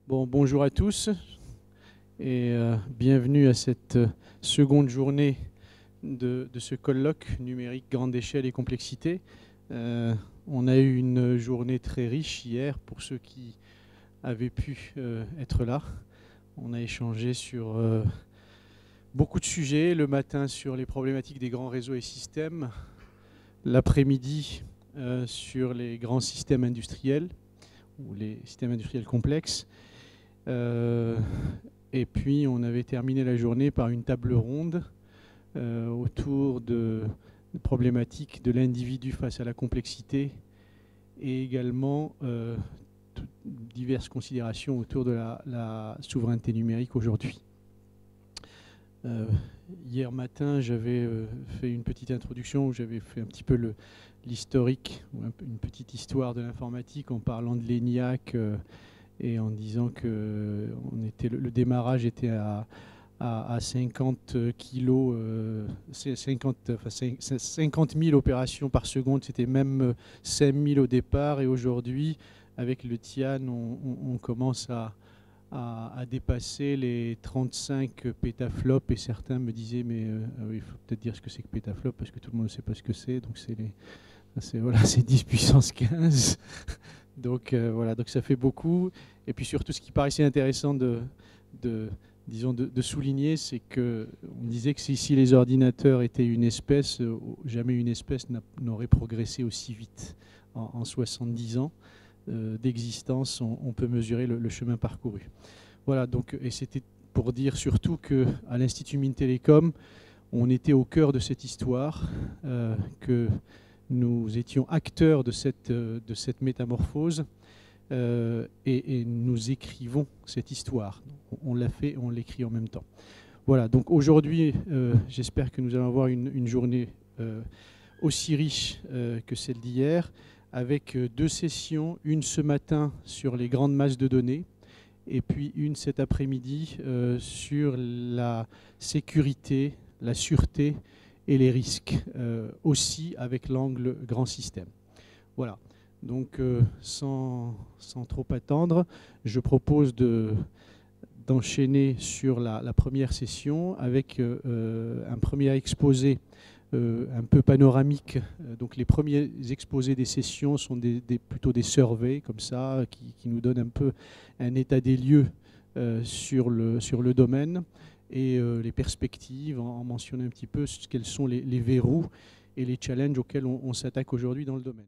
Bonjour à tous et bienvenue à cette seconde journée de ce colloque numérique grande échelle et complexité. On a eu une journée très riche hier pour ceux qui avaient pu être là. On a échangé sur beaucoup de sujets, le matin sur les problématiques des grands réseaux et systèmes, l'après-midi sur les grands systèmes industriels ou les systèmes industriels complexes. Et puis on avait terminé la journée par une table ronde autour de problématiques de l'individu face à la complexité et également diverses considérations autour de la souveraineté numérique aujourd'hui. Hier matin, j'avais fait une petite introduction où j'avais fait un petit peu l'historique, une petite histoire de l'informatique en parlant de l'ENIAC et en disant que le démarrage était à 50 kilos, 50 000 opérations par seconde, c'était même 5 000 au départ, et aujourd'hui, avec le TIAN, on commence à dépasser les 35 pétaflops, et certains me disaient, mais il faut peut-être dire ce que c'est que pétaflop, parce que tout le monde ne sait pas ce que c'est, donc c'est 10 puissance 15. Donc voilà, donc ça fait beaucoup. Et puis surtout, ce qui paraissait intéressant de souligner, c'est qu'on disait que si les ordinateurs étaient une espèce, jamais une espèce n'aurait progressé aussi vite. En 70 ans d'existence, on peut mesurer le chemin parcouru. Voilà, donc, et c'était pour dire surtout qu'à l'Institut Mines-Télécom, on était au cœur de cette histoire, que nous étions acteurs de cette métamorphose et nous écrivons cette histoire. On l'a fait et on l'écrit en même temps. Voilà, donc aujourd'hui, j'espère que nous allons avoir une journée aussi riche que celle d'hier, avec deux sessions, une ce matin sur les grandes masses de données, et puis une cet après-midi sur la sécurité, la sûreté et les risques, aussi avec l'angle grand système. Voilà, donc sans trop attendre, je propose d'enchaîner sur la première session avec un premier exposé un peu panoramique. Donc les premiers exposés des sessions sont plutôt des surveys comme ça, qui nous donnent un peu un état des lieux sur le domaine et les perspectives, en mentionnant un petit peu quels sont les verrous et les challenges auxquels on s'attaque aujourd'hui dans le domaine.